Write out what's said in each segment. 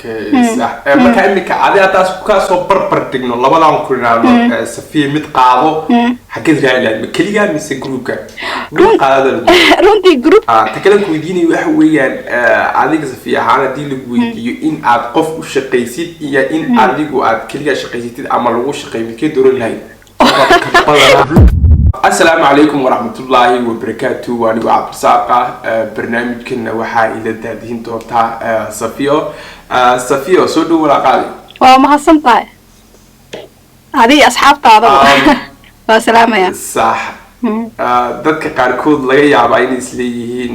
okay صح marka imika adiga taas ka soo barbar digno labadan kulinaano safiya mid qaado xageed raacay kaliya mise groupka qaadada runtii group takala ku weydiinay waxa weeyaan adiga safiya hadii lagu weydiiyo in aad qof u shaqaysid iyo in adigu aad kaliya shaqaysid ama lagu shaqeeyo midkee dooran lahayd السلام عليكم ورحمة الله وبركاته وأنا عبد الرزاق برنامجنا وحا إلى دادين دورتا صفيو سودو ولا قالي وما حسنتها هذه أصحاب تعرض والسلام يا صح dadka qaarkood laga yaabaa in isleeyihiin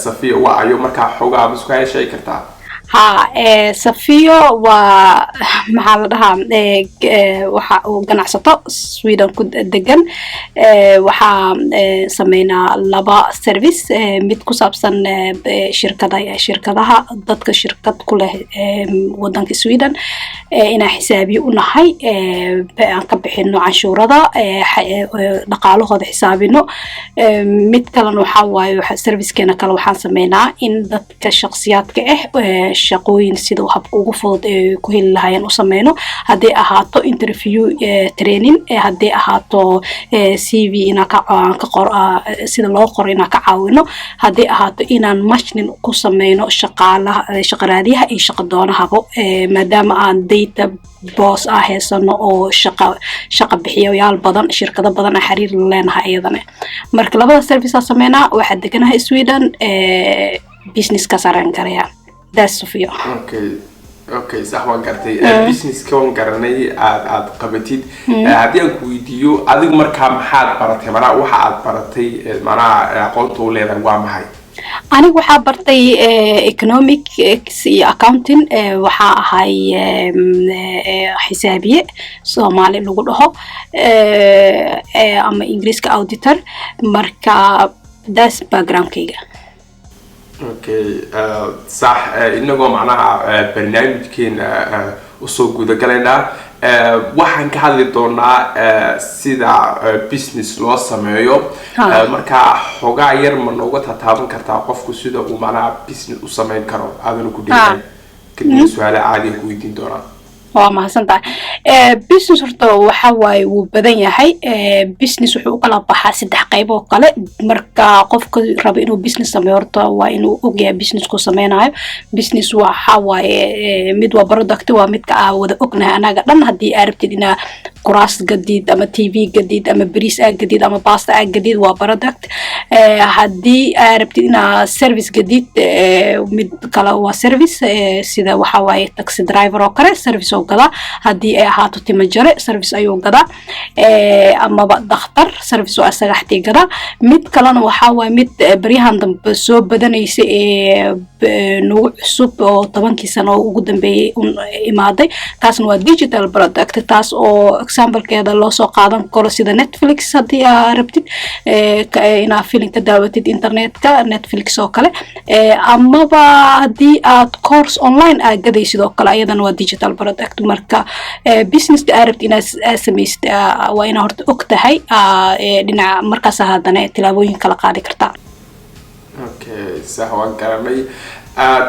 Safiyo waa ayo marka xogaa musqaay shay kartaa Safiyo waa maxaa la dhahaa waxa uu ganacsato Sweden ku degan waxa sameynaa laba service mid ku saabsan shirkadaha dadka shirkad ku leh wadanka Sweden ina xisaabiyo u nahay aan ka bixino canshuurada dhaqaalahooda xisaabino mid kalena waxa waayo servicekeena kale waxaan sameynaa in dadka shakhsiyaadka shaqooyin sida habka ugu fudud ee ku heli lahaayeen u sameeyno hadii ahaato interview training hadii ahaato CV ina ka qor sida loo qoro ina ka caawino hadii ahaato inaan machine ku sameeyno shaqaalaha iyo shaqadoonahaba maadaama aan data boss heesano oo shaqa bixiyayaal badan shirkado badan xiriir leenahay iyadana marka labada service sameynaa waxa deganahay Sweden business ka saran karaya that's Sofia okay صح waan gartay business kan garanay aad qabatid hadii aan ku weydiiyo adigu marka maxaad baratay waxa aad baratay aqoonta u leedahay waa maxay anigu waxa bartay economics iyo accounting waxa ahay xisaabiye Soomaali lagu dhaho ama Ingiriiska auditor marka that's background-kayga okay صح inagoo macnaha barnaamijkeena u soo guda galayna waxaan ka hadli doonaa sida business loo sameeyo marka xogaa yar ma nooga taaban kartaa qofku sida uu macnaha business u sameyn karo aadana ku dhigay kadib su'aalo caadi ku weydiin doonaa waa mahadsantahay business horta waxa waaye uu badan yahay business wuxuu kala baxaa saddex qayb oo kale marka qofka rabo inuu business sameeyo horta waa inuu ogyahay business ku sameynayo business waxa waaye mid waa product waa mid ka wada ognahay anaga dhan hadii aad rabtid ina kuraas gadid ama TV gadid ama bariis gadid ama pasta gadid waa product hadii aad rabtid ina service gadid mid kale waa service sida waxa waaye taxi driver oo kale service gada hadii ay ahaato timajare service ayuu gada ama dhakhtar service oo asagaxti gada mid kalena waxa waa mid bariyahan dambe soo badanaysa nooc cusub oo 10 sano ugu dambeeyay imaaday taasna waa digital product taas oo example-keeda loo soo qaadan karo sida Netflix hadii aad rabtid ina film ka daawatid internet-ka Netflix oo kale ama hadii aad course online aad gadaysid oo kale ayadana waa digital product marka business arabti ina sameeyst waa ina horta ogtahay dhinaca markaas hadana tilaabooyin kala qaadi kartaa okay sax waan garanay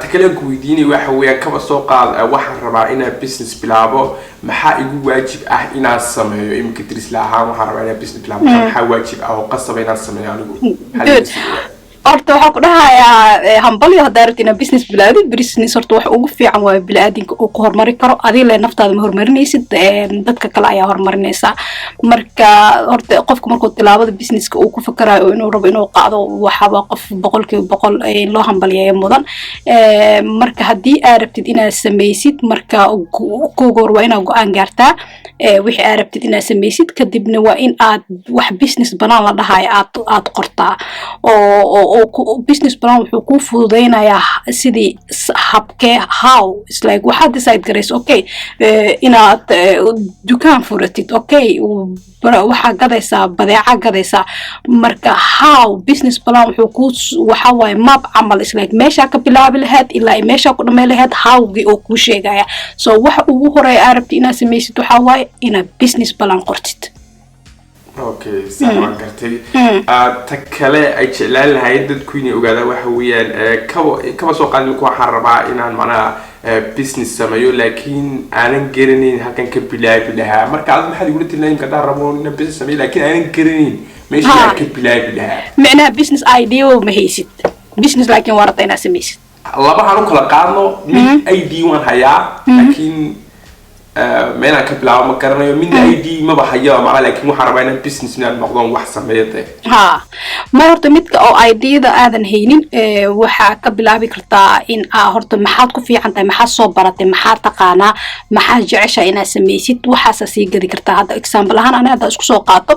takala ku weydiinay waxa weeyaan kaba soo qaad waxaan rabaa ina business bilaabo maxaa igu waajib ah ina sameeyo imka diris laahaan waxaan rabaa ina business bilaabo maxaa waajib ah oo qasab ina sameeyo anigu horta waxa ku dhahayaa hambal iyo daartina business bilaadi business horta wax ugu fiican waa bilaadinka uu ku hormari karo adiga naftaada ma hormarinaysid dadka kale ayaa hormarinaysa marka horta qofku markuu tilaabada businesska uu ku fakarayo inuu rabo inuu qaado waxa qof 100% loo hambaliyo mudan marka hadii aad rabtid inaad sameysid marka ku goor waa inaad go'aan gaartaa wixii aad rabtid inaad sameysid kadibna waa in aad wax business banaan la dhahay aad qortaa oo business plan wuxuu ku fududeynayaa sidii habkee how is like waxa decide garayso okay inaad dukaan furatid okay waxa gadaysaa badeeca gadaysaa marka how business plan wuxuu ku waxa way map amal is like meesha ka bilaabi lahayd ilaa meesha ku dhamay lahayd how-gi oo ku sheegaya so waxa ugu horeeya arabti inaad sameysid waxa way inaad business plan qortid okay سامع كرتي تكله أجلال هاي دد كويني وقاعدة وحويان كم سوق عندك وحربا إن معنا business sameeyo laakiin aanan garanayn halkan ka bilaabi lahaa marka aad maxaad igula tilmaami kartaa rabo inaan business sameeyo laakiin aanan garanayn meesha aan ka bilaabi lahaa macnaha business idea ma haysid business laakiin waa rabtaa inaad samaysid labahan u kala qaadno mid ID waan hayaa laakiin meelaan ka bilaabo ma garanayo mid ID maba hayo macna laakiin waxaan rabaa inaan business inaan noqdo wax sameeyo ma horta midka oo idea-da aadan haynin waxaa ka bilaabi kartaa in horta maxaad ku fiican tahay maxaad soo baratay maxaad taqaanaa maxaad jeceshaa inaad samaysid waxaasa sii gadi kartaa hadda example ahaan ani hadda isku soo qaato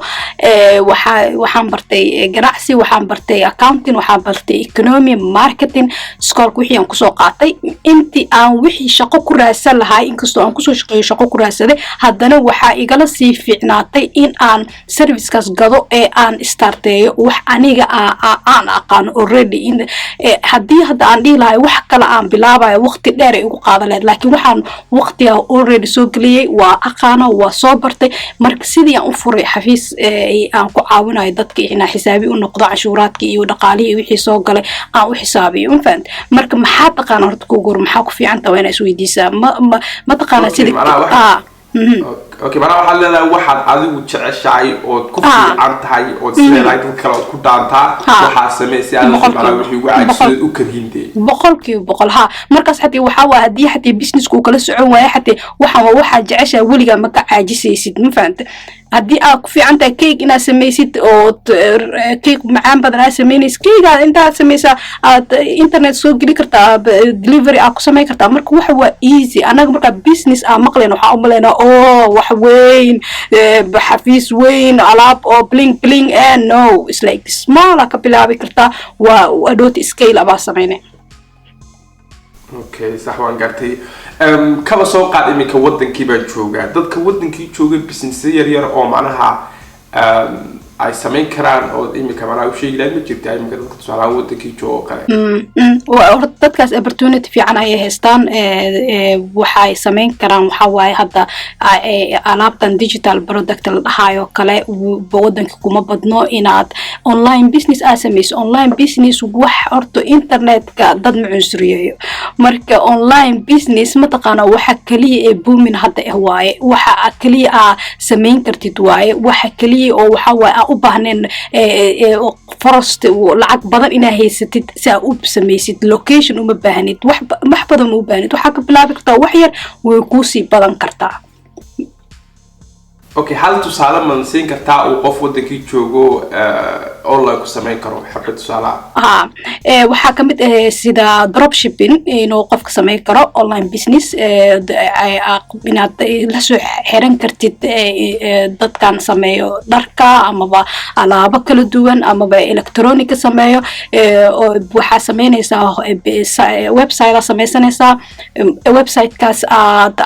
waxaan bartay ganacsi waxaan bartay accounting waxaan bartay economy marketing iskoolka wixii aan kusoo qaatay intii aan wixii shaqo ku raadsan lahaa inkastoo aan kusoo shaqeeyo shaqo ku raadsaday haddana waxaa igala sii fiicnaatay in aan servicekaas gado ee aan starteeyo wax aniga aan aqaano already haddii hadda aan dhihi lahay wax kale aan bilaabayo waqti dheer ay ugu qaadan lahayd laakiin waxaan waqtiga already soo geliyey waa aqaano waa soo bartay marka sidii aan u furay xafiis aan ku caawinayo dadka inaan xisaabi u noqdo canshuuraadka iyo dhaqaalihii iyo wixii soo galay aan u xisaabiyo ma fahant marka maxaa taqaana horta ku goor maxaa ku fiican tahay inaa isweydiisaa ma taqaana sidii okay mana waxaad leedahay waxaad adigu jeceshahay ood ku fiican tahay ood sideedahay dad kale ood ku dhaantaa waxaa sameysay aad wixii ugu caajisay u karhintay boqol markaas xatii waxaa waa haddii xatii businessku kala socon waayo xatii waxaa jeceshahay weligaa ma ka caajisaysid ma fahanta haddii aad ku fiican tahay cake inaad samaysid oo cake macaan badan aad samaynaysid cake intaad samaysaa aad internet soo geli kartaa delivery aad ku samayn kartaa marka waxa waa easy anaga markaa business aan maqlayn waxaa u malaynaa wax weyn xafiis weyn alaab oo bling no it's like small ka bilaabi kartaa waa adoot scale abaa samaynay okay sax waan gartay kaba soo qaad iminka wadankii baa joogaa dadka wadankii jooga business yar oo macnaha ay samayn karaan oo iminka macnaha u sheegi lahayd ma jirtaa iminka dadka tusaalaha wadankii jooga oo kale dadkaas opportunity fiican ayay haystaan waxay samayn karaan waxaa waaye hadda alaabtan digital product la dhahayo kale wadanka kuma badno inaad online business aad samayso online business wax horta internetka dad ma cunsuriyeeyo marka online business mataqaana waxa kaliya ee booming hadda waaye waxa kaliya aa samayn kartid waaye waxa kaliya oo waxa waaye u baahneen forest lacag badan inaa haysatid si aad u samaysid location uma baahnid wax badan uma baahnid waxaa ka bilaabi kartaa wax yar way kuusii badan kartaa okay hal tusaale ma siin kartaa uu qof wadankii joogo online ku samayn karo xabad tusaalaha waxaa ka mid ah sida dropshipping inuu qofka samayn karo online business inaad la soo xiran kartid dadkan sameeyo dharka amaba alaabo kala duwan amaba electronic sameeyo waxaa samaynaysaa website samaysanaysaa websitekaas aad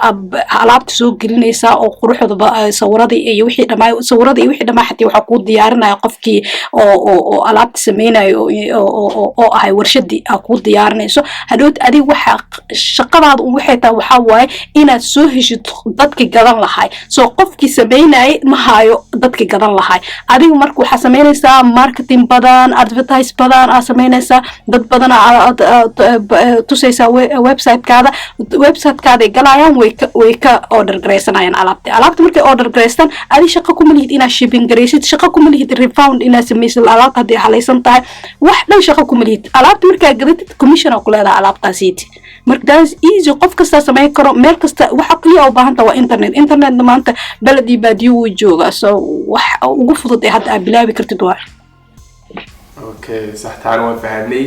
alaabta soo gelinaysaa oo quruxda iyo wixii dhamaa xatii waxaa kuu diyaarinaya qofkii oo alaabta samaynayo oo ahay warshadii aa kuu diyaarinayso hadhowt adig waxa shaqadaada waxay tahay waxaa waaye inaad soo heshid dadki gadan lahay soo qofkii samaynayay ma hayo dadki gadan lahay adiga marka waxaa samaynaysaa marketing badan advertise badan aa samaynaysaa dad badan aad tusaysaa websitekaada galayaan way ka order garaysanayaan alaabta markay order garaystaan adi shaqo kuma lihid inaad shipping garaysid shaqo kuma lihid refund inaad samaysid alaabta haddii halaysan tahay wax dhan shaqo kuma lihid alaabta markaa gadatid commission aa ku leedahay alaabtaasiiti marka that's easy qof kastaa samayn karo meel kasta waxa kaliya u baahan tahay waa internetna maanta beledii baadiyo wuu joogaa so wax ugu fudud ee hadda aad bilaabi kartid waa okay sax taan waan fahanay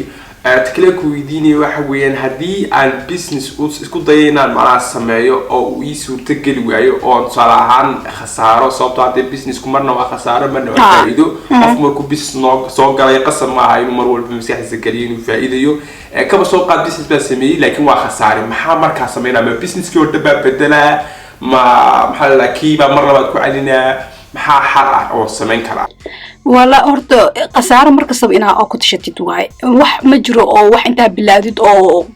kale ku weydiinay waxa weeyaan hadii aan business isku dayo inaan macnaha sameeyo oo uu ii suurta geli waayo oo tusaale ahaan khasaaro sababtoo ah businessku marna waa khasaaro marna waa faa'iido qof markuu business soo galay qasab ma aha inuu mar walba maskaxdiisa geliyo inuu faa'iidayo kaba soo qaad business baa sameeyay laakiin waa khasaare maxaa markaa sameynaa ma businesskii oo dhan baa bedelaa maxaa la kiiba mar labaad ku celinaa maxaa xal ah oo samayn kara wala horta qasaaro markastaba inaa oo ku tashatid waaye wax ma jiro oo wax intaa bilaadid oo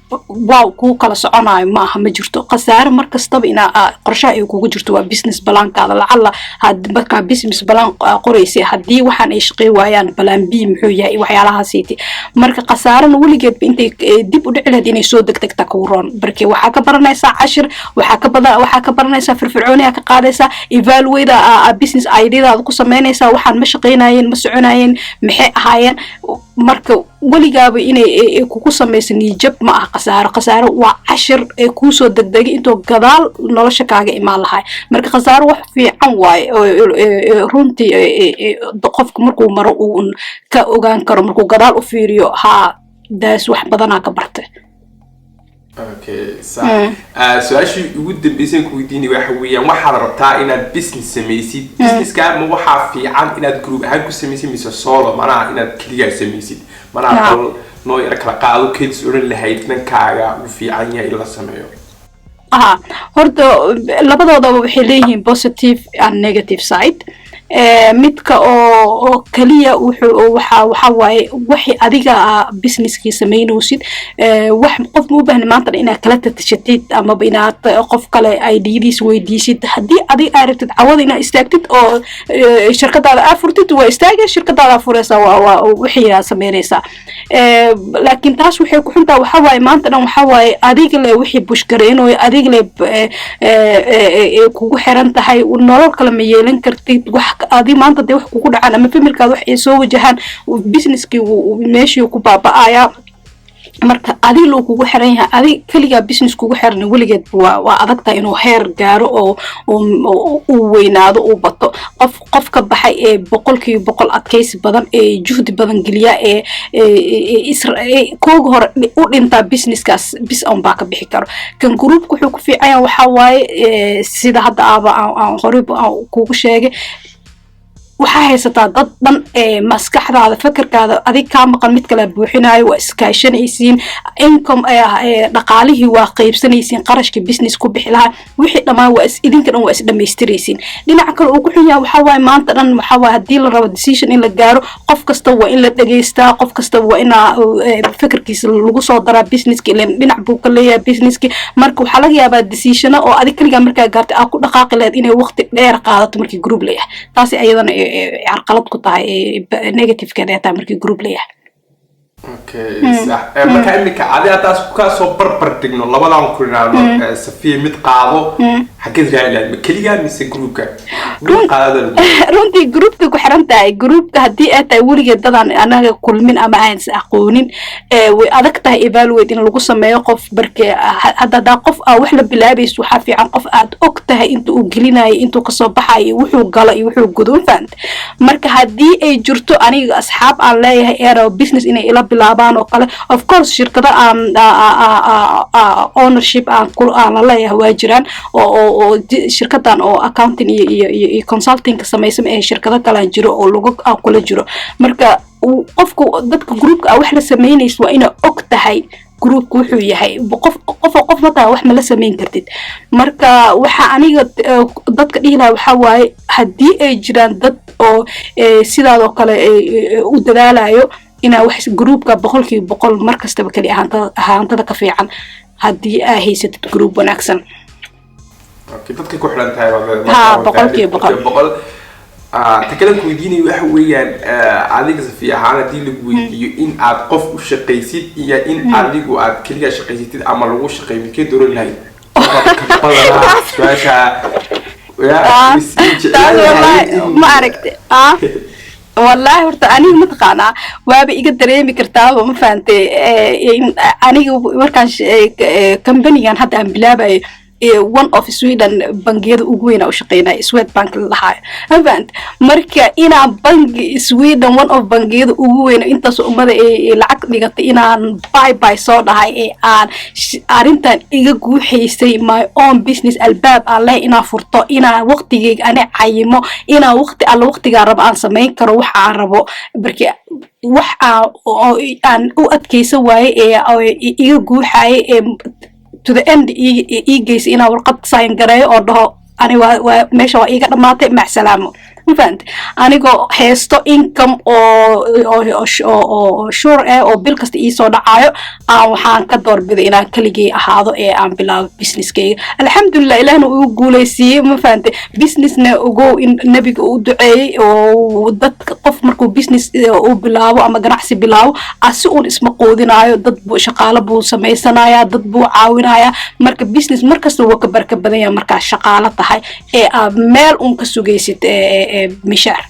waaw ku kala soconayo ma aha ma jirto qasaaro markastaba inaa qorshaha ay kugu jirto waa business balankaada lacala had markaa business balan qoraysay haddii waxaan ay shaqey waayaan balan b muxuu yahay waxyaalahaasiiti marka qasaarana weligeedba intay dib u dhici lahayd inay soo degdegta ku roon barkee waxaa ka baranaysaa cashir waxaa ka baranaysaa firfircooniyaa ka qaadaysaa evaluate business ideadaada ku samaynaysaa waxaan ma shaqeynayeen ma soconayeen maxay ahaayeen marka weligaaba inay kugu samaysa niyajab ma aha qasaaro waa cashir ee kuusoo degdegay intoo gadaal nolosha kaaga imaan lahay marka qasaaro wax fiican waaye runtii qofka markuu maro uu ka ogaan karo markuu gadaal u fiiriyo haa daas wax badanaa ka bartay okay su-aashii ugu dambeysay ku weydiinay waxa weeyaan waxaad rabtaa inaad business samaysid businesska ma waxaa fiican inaad group ahaan ku samaysid mise solo manaha inaad keligaa samaysid manaha noo yara kala qaado kids oran lahayd dhankaaga u fiican yahay in la sameeyo horta labadoodaba waxay leeyihiin positive and negative side midka oo kaliya waxa waaye waxay adiga businesskii samaynaysid wax qof ma u baahna maanta inaad kala tashatid ama inaad qof kale ideyadiisa weydiisid haddii adiga aad rabtid cawada inaad istaagtid oo shirkadaada aad furtid waa istaagay shirkadaada furaysaa waa wixii aad samaynaysaa laakiin taas waxay ku xuntaa waxa waaye maanta dhan waxa waaye adiga le wixii bushgareynayo adiga le kugu xiran tahay nolol kale ma yeelan kartid wax adi maanta dee wax kugu dhacaan ama familkaada wax ay soo wajahaan businesskii meeshii ku baaba'aya marka adiga loo kugu xiran yahay adiga keligaa business kugu xiran weligeed waa adagtahay inuu heer gaaro oo uu weynaado uu bato qof ka baxay ee 100% adkaysi badan ee juhdi badan geliya ee kooga hore u dhintaa businesskaas bis on baa ka bixi karo kan groupka wuxuu ku fiican yahay waxaa waaye sida hadda aan horeyba kugu sheegay waxaa haysataa dad dhan maskaxdaada fakarkaada adig kaa maqan mid kale buuxinayo waa iskaashanaysiin income dhaqaalihii waa qaybsanaysiin qarashka business ku bixi lahaa wixii dhammaan waa idinka dhan waa isdhamaystiraysiin dhinaca kale uu ku xun yahay waxaa waaye maanta dhan waxaa waaye haddii la rabo decision in la gaaro qof kasta waa in la dhegaystaa qof kasta waa inaa fakarkiisa lagu soo daraa businesski ilan dhinac buu ka leeyahay businesski marka waxaa laga yaabaa decisiona oo adig kaligaa markaa gaartay aad ku dhaqaaqi lahayd inay waqti dheer qaadato markii group leeyahay taasi ayadana carqalad ku tahay negative-keeda ay tahay markii group leeyahay okay sax marka imika adiga taas ku ka soo barbar digno labadan ku inaano safiye mid qaado xageed raacilaa ma kaliya mise groupka runtii groupka ku xiran tahay groupka haddii ay tahay weligeed dadaan anaga kulmin ama aan is aqoonin way adag tahay evaluate in lagu sameeyo qof barkee hadda qof wax la bilaabayso waxaa fiican qof aad og tahay inta uu gelinayo intuu kasoo baxayo wuxuu galo iyo wuxuu gudoon faant marka haddii ay jirto aniga asxaab aan leeyahay ee business inay ila bilaabaan oo kale of course shirkada ownership aan la leeyahay waa jiraan oo shirkadan oo accounting iyo consulting samaysan ee shirkado kale jiro oo lagu kula jiro marka qofku dadka groupka wax la sameynayso waa ina og tahay groupka wuxuu yahay qof mata wax ma la sameyn kartid marka waxa aniga dadka dhihi lahaa waxa waaye haddii ay jiraan dad oo sidaadoo kale u dadaalayo inaa wax groupka 100% markastaba kali ahaantada ka fiican haddii aa haysatid group wanaagsan dadka ku xiran tahay boqol تكلم كويديني وحويان عاديك في حالة دي لقويديو إن عاد قف وشقيسيد يا إن عاديك وعاد كلها شقيسيد عمل وشقي من كده دور الهاي ما عرفت والله ورت أنا متقنع وأبي إيجاد دريمي كرتاب وما فهمت أنا مركان كمبني كان حتى بلابه one of Sweden bangiyada ugu weyn oo shaqeynay Swedbank lahaa event marka ina bangi Sweden one of bangiyada ugu weyn intaas umada ee lacag dhigatay inaan bye soo dhahay ee aan arintan iga guuxaysay my own business albaab alle ina furto ina waqtigeyga ana cayimo ina waqtiga rab aan sameyn karo waxa aan rabo barki wax aan u adkaysan waaye ee iga guuxay ee to the end geys ina warqad sign gareeyo oo dhaho ani waa meesha waa iga dhamaatay mac salaamo mafahante anigoo haysto income oo sure ah oo bil kasta iisoo dhacayo waxaan ka doorbiday inaan keligay ahaado ee aan bilaabo businesskayga alxamdulilah ilaahna uu guuleysiiyey mafahante businessna ogow in nabiga uu duceeyey oo dadka qof markuu business uu bilaabo ama ganacsi bilaabo asi uun isma quudinaayo dad buu shaqaalo buu samaysanaya dad buu caawinaya marka business markasta wuu ka barka badan yahay markaa shaqaalo tahay ee aad meel uun ka sugaysid mishaar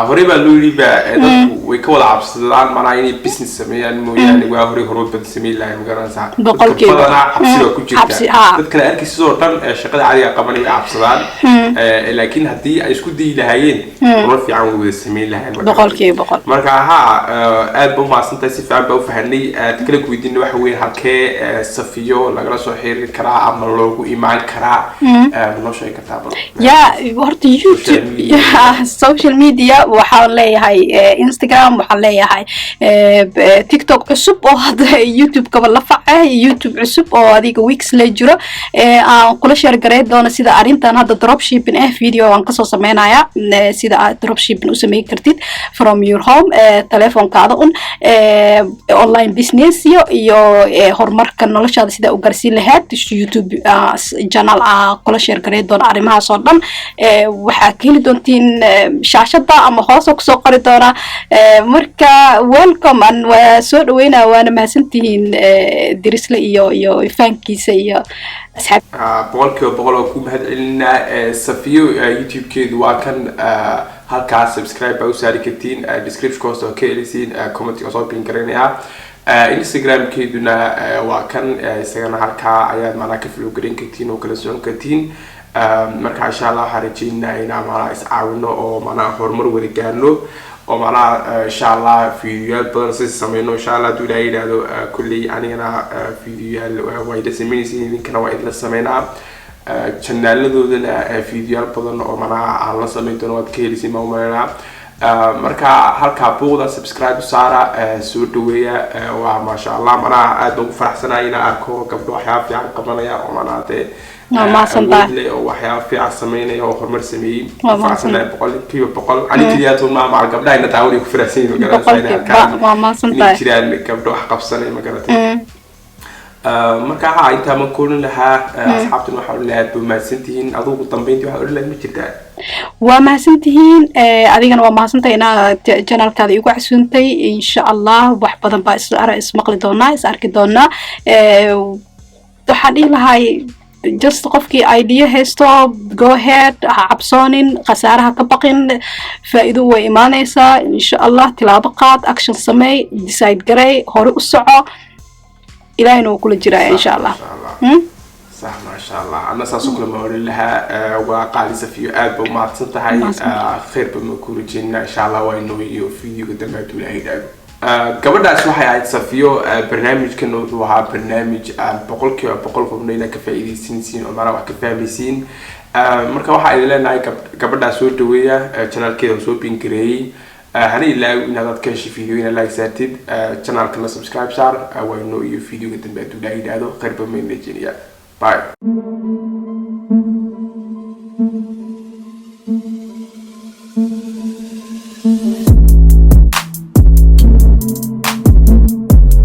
horey baa loo yidhi dadku way ka wada cabsadaan manaa inay business sameeyaan mooyaane waa horey bada sameyn lahay magaranaysaa badanaa cabsi baa ku jirta dad kale arkay sidoo dhan shaqada caadiga qabanaya cabsadaan laakiin haddii ay isku dayi lahaayeen nolol fiican way wada sameyn lahayn marka aad ba umahadsantahay si fiican baa ufahanay kala kuweydiina waxa weeye halkee safiyo lagala soo xiriiri karaa ama loogu imaan karaa noo sheegi kartaa ya horta YouTube social media waxaan leeyahay Instagram waxaan leeyahay TikTok cusub oo hadda YouTube kaba la facay YouTube cusub oo adiga weeks la jiro aan kula share gareey doona sida arintan hadda dropshipping video aan ka soo sameynaya sida aad dropshipping u sameyn kartid from your home telefonkaada online business iyo horumarka noloshaada sida u gaarsiin lahayd YouTube channel kula share gareey doona arimahaas oo dhan waxa ka heli doontiin shaashada ama hoos ku soo qori doona marka welcome an waa soo dhaweynaa waana mahadsantihiin dirisle iyo faankiisa iyo asxaab boqolkiiba oo ku mahadcelinaa safiyo YouTube-keedu waa kan halkaas subscribe baa u saari kartiin description koosta oo ka helisiin comment oo soo pin garanaya Instagram-keeduna waa kan isagana halkaa ayaad macnaha ka follow garan kartiin oo kala socon kartiin marka insha Allah waxaan rajeynaa inaan macnaha is caawino oo macnaha horumar wada gaarno oo macnaha insha Allah fiidiyoyaal badan si sameyno insha Allah haduu ilaahay yidhaahdo kulley anigana fiidiyoyaal waa ila sameynaysiin idinkana waa idila sameynaa channeladoodana fiidiyoyaal badan oo macnaha aan la sameyn doono waad ka helisiin maa umaynaa marka halkaa buuqda subscribe saara soo dhaweeya waa maasha Allah macnaha aad ugu faraxsanahay inaan arko gabdho waxyaabo fiican qabanaya oo macnaha dee oo waxyaabo fiican sameynaya oo horumar sameeyey faraxsanahay boqol ani keliyaatoon maca gabdhaha ina daawada ku faraxsan yihiin jiraan gabdho wax qabsanay magaratay marka intaa ma koolin lahaa asxaabtan waxaa odhan lahaa aad ba mahadsantihiin adugu dambeyntii waxaa odhan lahayd ma jirtaa waa mahadsantihiin adigana waa mahadsantahay inaad channelkaada igu casuuntay insha Allah wax badan baa ismaqli doonaa is arki doonaa waxaan dhihi lahay just qofkii idea haysto go ahead ha cabsoonin khasaaraha ka baqin faa'iido way imaanaysaa insha Allah tilaabo qaad action sameey decide garay hore u soco ilaahayna wuu kula jiraa insha Allah صح ما شاء الله أنا سأسوق لما أقول لها وقال سفيو أب وما تصنتهاي خير بمكور جينا إن شاء الله وإنه يو فيديو قدام هدول هيدا قبل ده أسمح عاد سفيو برنامج كانوا ذوها برنامج بقول قمنا كفاية سين ومرة وكفاية بسين مركب واحد إلى ناي قبل ده سويت دوية channel كده سوي بينكري هني لا إن هذا كاش فيديو إن لايك ساتد channel كنا سبسكرايب صار وإنه يو فيديو قدام هدول هيدا خير بمكور جينا باي